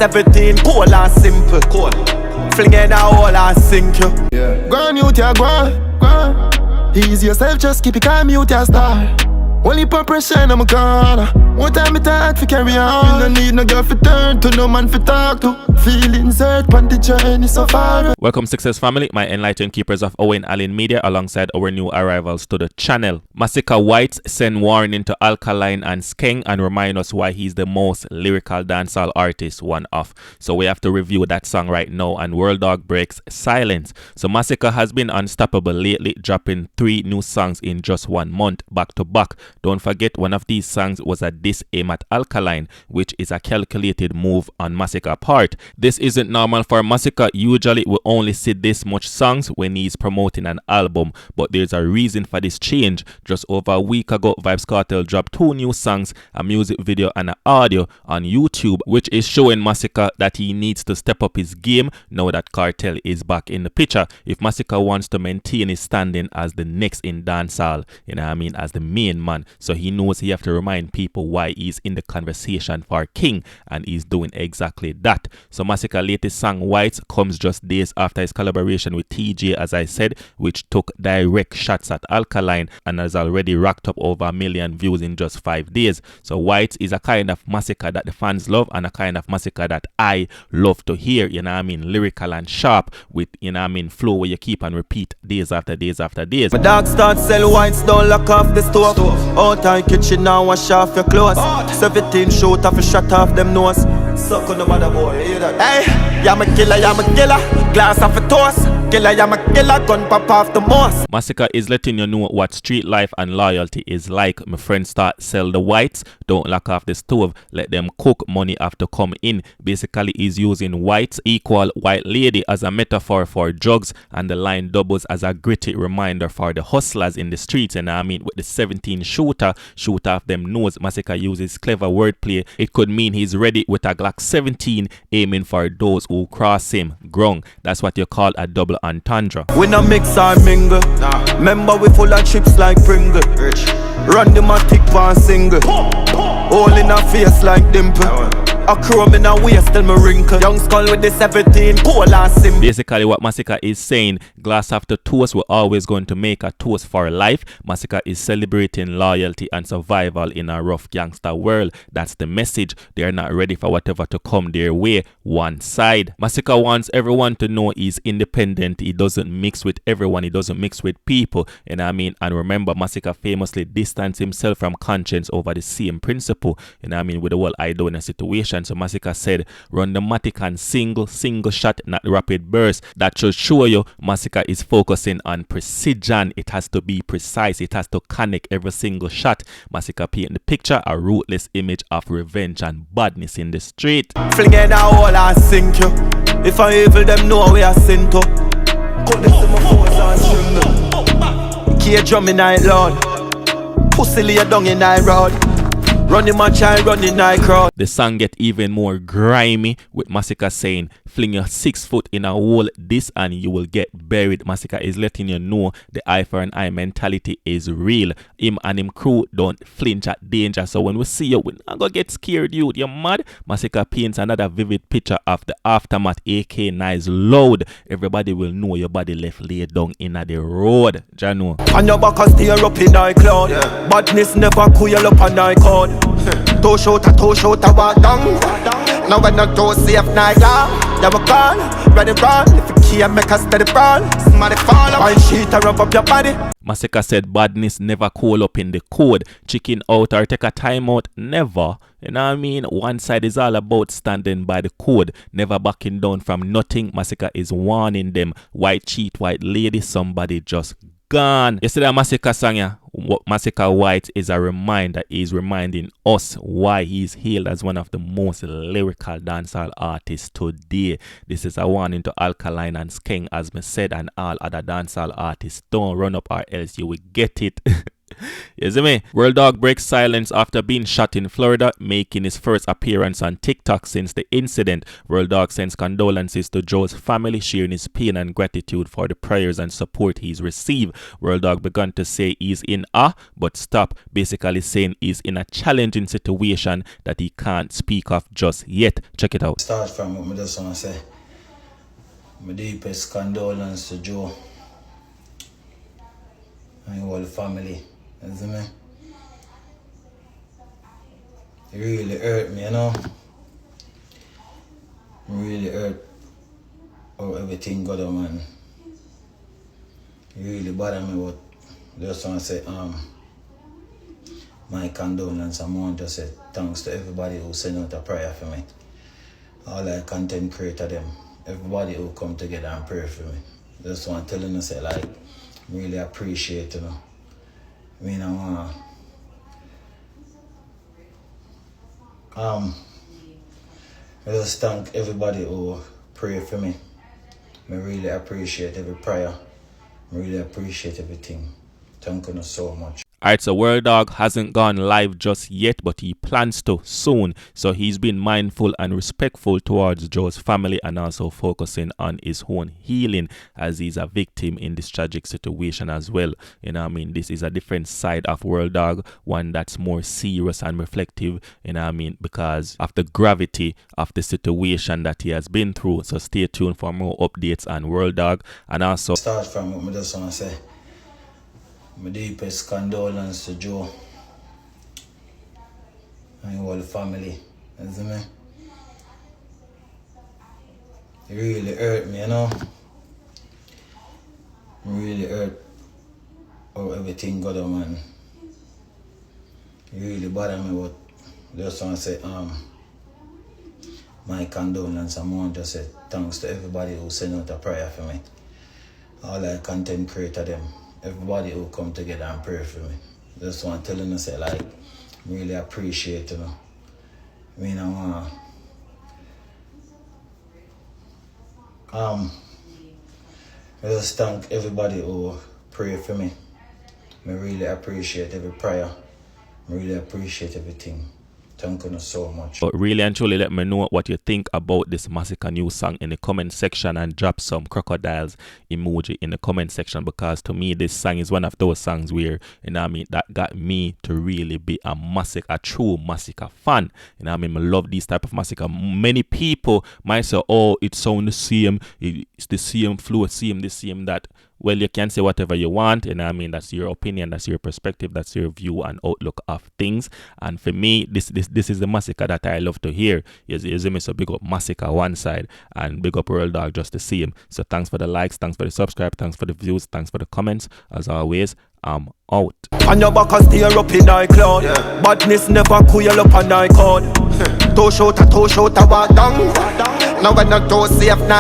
Everything cool and simple. Cool. Flinging a hole and sink you. Yeah. Go on, mute ya, go on. Ease yourself, just keep it calm, mute ya, star. Only put pressure in my corner. One time it hard to carry on. You no need no girl for turn to, no man for talk to. Feelings hurt, on the journey so far. Welcome Success Family, my enlightened keepers of Øwayne Media alongside our new arrivals to the channel. Masicka Whites send warning to Alkaline and Skeng and remind us why he's the most lyrical dancehall artist, one of. So we have to review that song right now, and World Dawg breaks silence. So Masicka has been unstoppable lately, dropping 3 new songs in just 1 month, back to back. Don't forget, one of these songs was a diss aim at Alkaline, which is a calculated move on Masicka's part. This isn't normal for Masicka. Usually we only see this much songs when he's promoting an album, but there's a reason for this change. Just over a week ago, Vybz Kartel dropped 2 new songs, a music video and an audio on YouTube, which is showing Masicka that he needs to step up his game now that Kartel is back in the picture. If Masicka wants to maintain his standing as the next in dancehall, you know what I mean, as the main man, so he knows he have to remind people why he's in the conversation for king, and he's doing exactly that. So Masicka's latest song Whites comes just days after his collaboration with TJ, as I said, which took direct shots at Alkaline and has already racked up over 1 million views in just 5 days. So Whites is a kind of Masicka that the fans love and a kind of Masicka that I love to hear, you know what I mean, lyrical and sharp with, you know what I mean, flow where you keep and repeat days after days after days. My dog start sell whites, don't lock off the stove. Out of kitchen now, wash off your clothes. 17 shoot off a shot off them nose. Suck on the mother boy, you hear that? Hey, I'm a killer, glass off a toast. Killer, I'm a killer, gun pop off the most. Masicka is letting you know what street life and loyalty is like. My friends start sell the whites, don't lock off the stove, let them cook, money have to come in. Basically, he's using whites equal white lady as a metaphor for drugs, and the line doubles as a gritty reminder for the hustlers in the streets. And I mean, with the 17 shooter, shoot off them nose, Masicka uses clever wordplay. It could mean he's ready with a Glock 17 aiming for those who cross him. Grung, that's what you call a double entendre. We no mix or mingle. Remember we full of chips like Pringle. Run the matic one single. All in a face like dimple. A chrome in a waist till me wrinkle. Young skull with the 17 cool and simple. Basically what Masicka is saying, glass after toast, we're always going to make a toast for life. Masicka is celebrating loyalty and survival in a rough gangster world. That's the message. They're not ready for whatever to come their way. One side. Masicka wants everyone to know he's independent. He doesn't mix with everyone. He doesn't mix with people. You know what I mean? And remember, Masicka famously distanced himself from conscience over the same principle. You know what I mean? With the whole I do in a situation. So Masicka said, run the matic and single shot, not rapid burst. That should show you Masicka is focusing on precision. It has to be precise. It has to connect every single shot. Masicka paint the picture, a ruthless image of revenge and badness in the street. Flinging a hole and sink you. If I evil them know we are sin to. Cut this to my force and swing. Key drum in night lord. Pussy lay down in night road. Running my child, running night crowd. The song get even more grimy with Masicka saying, fling your 6 foot in a hole this and you will get buried. Masicka is letting you know the eye for an eye mentality is real. Him and him crew don't flinch at danger. So when we see you, we're not gonna get scared, dude. You're mad? Masicka paints another vivid picture of the aftermath. AK nice loud. Everybody will know your body left laid down in the road. Jano. And your back and steer up in night cloud. Yeah. Badness never cool up on night code. Toe shooter, walk down. Now when no toe safe night long. Yeah, we call, ready run. If you can't make us steady brawl, somebody fall up. One sheet and rub up your body. Masicka said badness never call up in the code. Chicken out or take a time out, never. You know what I mean? One side is all about standing by the code, never backing down from nothing. Masicka is warning them. White cheat, white lady, somebody just gone. You see that Masicka song, yeah? What Masicka White is a reminder. He's reminding us why he's hailed as one of the most lyrical dancehall artists today. This is a warning to Alkaline and Skeng, as me said, and all other dancehall artists. Don't run up or else you will get it. You see me? World Dawg breaks silence after being shot in Florida, making his first appearance on TikTok since the incident. World Dawg sends condolences to Joe's family, sharing his pain and gratitude for the prayers and support he's received. World Dawg began to say he's in awe, but stop, basically saying he's in a challenging situation that he can't speak of just yet. Check it out. Start from what I just want to say. My deepest condolence to Joe and all the family. You see me? It really hurt me, you know? It really hurt how everything got on, man. It really bothered me, but I just want to say, my condolence. I want to say thanks to everybody who sent out a prayer for me. All the content creator them. Everybody who come together and pray for me. Just want to tell you, say, like, really appreciate, you know. I mean, I want I just thank everybody who pray for me. I really appreciate every prayer. I really appreciate everything. Thank you so much. Alright, so World Dawg hasn't gone live just yet, but he plans to soon. So he's been mindful and respectful towards Joe's family and also focusing on his own healing as he's a victim in this tragic situation as well. You know what I mean? This is a different side of World Dawg, one that's more serious and reflective, you know what I mean, because of the gravity of the situation that he has been through. So stay tuned for more updates on World Dawg and also start from what I just want to say. My deepest condolence to Joe and all the family. You see me? It really hurt me, you know? It really hurt how everything got on, man. It really bothered me, but I just want to say, my condolence. I want to say thanks to everybody who sent out a prayer for me. All the content creator them. Everybody who come together and pray for me. Just want to tell you, say, like, really appreciate, you know. I mean, I want I just thank everybody who pray for me. I really appreciate every prayer. I really appreciate everything. Thank you so much. But really and truly let me know what you think about this Masicka new song in the comment section and drop some crocodiles emoji in the comment section, because to me this song is one of those songs where, you know what I mean, that got me to really be a true Masicka fan. You know what I mean? I love these type of Masicka. Many people might say, oh, it sounds the same, it's the same flow, same this, same that. Well, you can say whatever you want, and I mean, that's your opinion, that's your perspective, that's your view and outlook of things. And for me, this is the Masicka that I love to hear. You see me? So big up Masicka one side and big up World Dawg just the same. So thanks for the likes, thanks for the subscribe, thanks for the views, thanks for the comments. As always, I'm out. On your back and steer up in iCloud. Badness never cool up on iCloud. Toe shot a walk down. Now when I don't safe now.